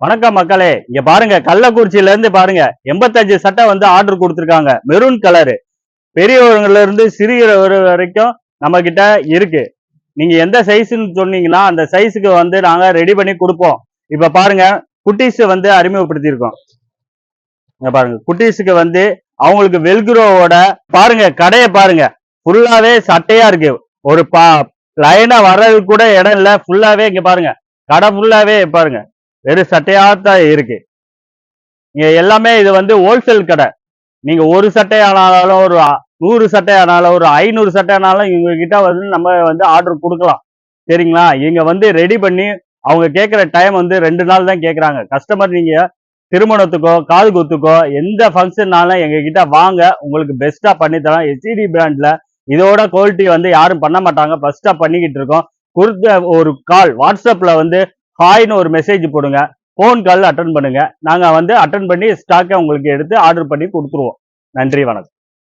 வணக்கம் மக்களே, இங்க பாருங்க கள்ளக்குறிச்சியில இருந்து பாருங்க 85 சட்டை வந்து ஆர்டர் கொடுத்துருக்காங்க. Maroon colour. பெரியவங்கல இருந்து சிறியவர் வரைக்கும் நம்ம கிட்ட இருக்கு. நீங்க எந்த சைஸ்ன்னு சொன்னீங்கன்னா அந்த சைஸுக்கு வந்து நாங்க ரெடி பண்ணி கொடுப்போம். இப்ப பாருங்க குட்டீஸ் வந்து அறிமுகப்படுத்தியிருக்கோம். இங்க பாருங்க குட்டீஸுக்கு வந்து அவங்களுக்கு வெல்க்ரோவோட பாருங்க கடையை பாருங்க ஃபுல்லாவே சட்டையா இருக்கு. ஒரு லைனா வர்றதுக்கு கூட இடம் இல்ல. ஃபுல்லாவே இங்க பாருங்க கடை ஃபுல்லாவே பாருங்க வெறும் சட்டையாத்தான் இருக்கு. இங்க எல்லாமே இது வந்து ஹோல்சேல் கடை. நீங்க ஒரு சட்டை ஆனாலும் ஒரு 100 சட்டை ஆனாலும் ஒரு 500 சட்டை ஆனாலும் இவங்க கிட்ட வந்து நம்ம வந்து ஆர்டர் கொடுக்கலாம். சரிங்களா? இங்க வந்து ரெடி பண்ணி அவங்க கேட்கிற டைம் வந்து 2 நாள் தான் கேட்கறாங்க. கஸ்டமர் நீங்க திருமணத்துக்கோ காது குத்துக்கோ எந்த ஃபங்க்ஷன்னாலும் எங்க கிட்ட வாங்க, உங்களுக்கு பெஸ்டா பண்ணி தரோம். HCD பிராண்ட்ல இதோட குவாலிட்டி வந்து யாரும் பண்ண மாட்டாங்க. ஃபர்ஸ்டா பண்ணிக்கிட்டு இருக்கோம். கொடுத்த ஒரு கால் வாட்ஸ்அப்ல வந்து ஹாய்னு ஒரு மெசேஜ் போடுங்க. ஃபோன் கால் அட்டன் பண்ணுங்க. நாங்க வந்து அட்டன் பண்ணி ஸ்டாக்கை உங்களுக்கு எடுத்து ஆர்டர் பண்ணி கொடுத்துருவோம். நன்றி, வணக்கம்.